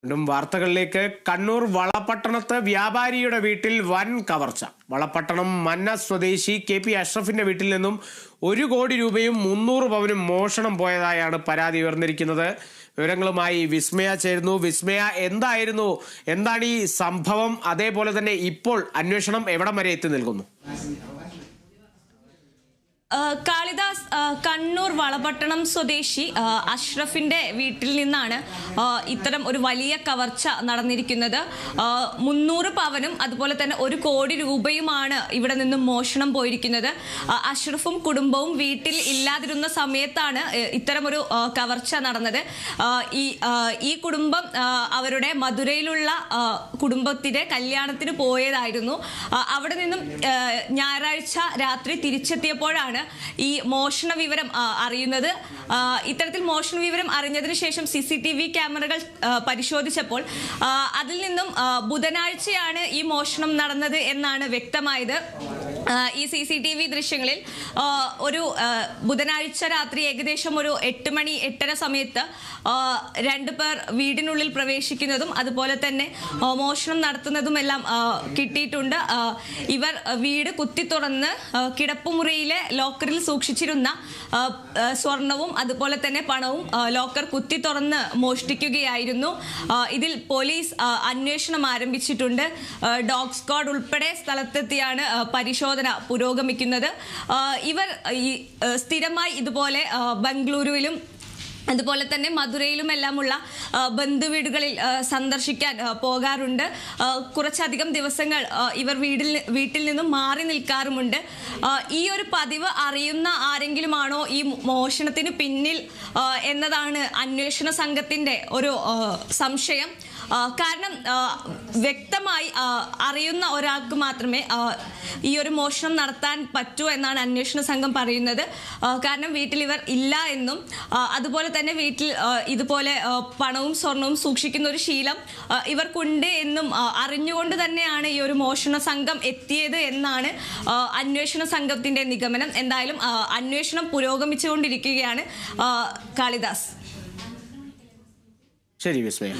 വീണ്ടും വാർത്തകളിലേക്ക്. കണ്ണൂർ വളപട്ടണത്ത് വ്യാപാരിയുടെ വീട്ടിൽ വൻ കവർച്ച. വളപട്ടണം മന്ന സ്വദേശി KP അഷ്റഫിന്റെ വീട്ടിൽ നിന്നും 1 കോടി രൂപയും 300 പവനും മോഷണം പോയതായാണ് പരാതി ഉയർന്നിരിക്കുന്നത്. വിവരങ്ങളുമായി വിസ്മയ ചേരുന്നു. വിസ്മയ, എന്താണ് ഈ സംഭവം? അതേപോലെ തന്നെ ഇപ്പോൾ അന്വേഷണം എവിടം വരെ എത്തി നിൽക്കുന്നു? കാളിദാസ്, കണ്ണൂർ വളപട്ടണം സ്വദേശി അഷ്റഫിന്റെ വീട്ടിൽ നിന്നാണ് ഇത്തരം ഒരു വലിയ കവർച്ച നടന്നിരിക്കുന്നത്. 300 പവനും അതുപോലെ തന്നെ 1 കോടി രൂപയുമാണ് ഇവിടെ നിന്നും മോഷണം പോയിരിക്കുന്നത്. അഷ്റഫും കുടുംബവും വീട്ടിൽ ഇല്ലാതിരുന്ന സമയത്താണ് ഇത്തരമൊരു കവർച്ച നടന്നത്. ഈ കുടുംബം അവരുടെ മധുരയിലുള്ള കുടുംബത്തിന്റെ കല്യാണത്തിന് പോയതായിരുന്നു. അവിടെ നിന്നും ഞായറാഴ്ച രാത്രി തിരിച്ചെത്തിയപ്പോഴാണ് ഈ മോഷണ വിവരം അറിയുന്നത്. ഇത്തരത്തിൽ മോഷണ വിവരം അറിഞ്ഞതിന് ശേഷം CCTV ക്യാമറകൾ പരിശോധിച്ചപ്പോൾ അതിൽ നിന്നും ബുധനാഴ്ചയാണ് ഈ മോഷണം നടന്നത് എന്നാണ് വ്യക്തമായത്. ഈ CCTV ദൃശ്യങ്ങളിൽ ഒരു ബുധനാഴ്ച രാത്രി ഏകദേശം ഒരു 8 മണി 8:30 സമയത്ത് 2 പേർ വീടിനുള്ളിൽ പ്രവേശിക്കുന്നതും അതുപോലെ തന്നെ മോഷണം നടത്തുന്നതുമെല്ലാം കിട്ടിയിട്ടുണ്ട്. ഇവർ വീട് കുത്തി തുറന്ന് കിടപ്പുമുറിയിലെ ലോക്കറിൽ സൂക്ഷിച്ചിരുന്ന സ്വർണവും അതുപോലെ തന്നെ പണവും ലോക്കർ കുത്തി തുറന്ന് മോഷ്ടിക്കുകയായിരുന്നു. ഇതിൽ പോലീസ് അന്വേഷണം ആരംഭിച്ചിട്ടുണ്ട്. ഡോഗ് സ്ക്വാഡ് ഉൾപ്പെടെ സ്ഥലത്തെത്തിയാണ് പരിശോധന പുരോഗമിക്കുന്നത്. ഇവർ സ്ഥിരമായി ഇതുപോലെ ബംഗളൂരുവിലും അതുപോലെ തന്നെ മധുരയിലുമെല്ലാമുള്ള ബന്ധുവീടുകളിൽ സന്ദർശിക്കാൻ പോകാറുണ്ട്. കുറച്ചധികം ദിവസങ്ങൾ ഇവർ വീട്ടിൽ നിന്നും മാറി നിൽക്കാറുമുണ്ട്. ഈ ഒരു പതിവ് അറിയുന്ന ആരെങ്കിലുമാണോ ഈ മോഷണത്തിന് പിന്നിൽ എന്നതാണ് അന്വേഷണ സംഘത്തിന്റെ ഒരു സംശയം. കാരണം വ്യക്തമായി അറിയുന്ന ഒരാൾക്ക് മാത്രമേ ഈ ഒരു മോഷണം നടത്താൻ പറ്റൂ എന്നാണ് അന്വേഷണ സംഘം പറയുന്നത്. കാരണം വീട്ടിൽ ഇവർ ഇല്ല എന്നും അതുപോലെ തന്നെ വീട്ടിൽ ഇതുപോലെ പണവും സ്വർണവും സൂക്ഷിക്കുന്ന ഒരു ശീലം ഇവർക്കുണ്ട് എന്നും അറിഞ്ഞുകൊണ്ട് തന്നെയാണ് ഈ ഒരു മോഷണ സംഘം എത്തിയത് എന്നാണ് അന്വേഷണ സംഘത്തിന്റെ നിഗമനം. എന്തായാലും അന്വേഷണം പുരോഗമിച്ചുകൊണ്ടിരിക്കുകയാണ്. കാളിദാസ്. ശരി വിസ്മയ.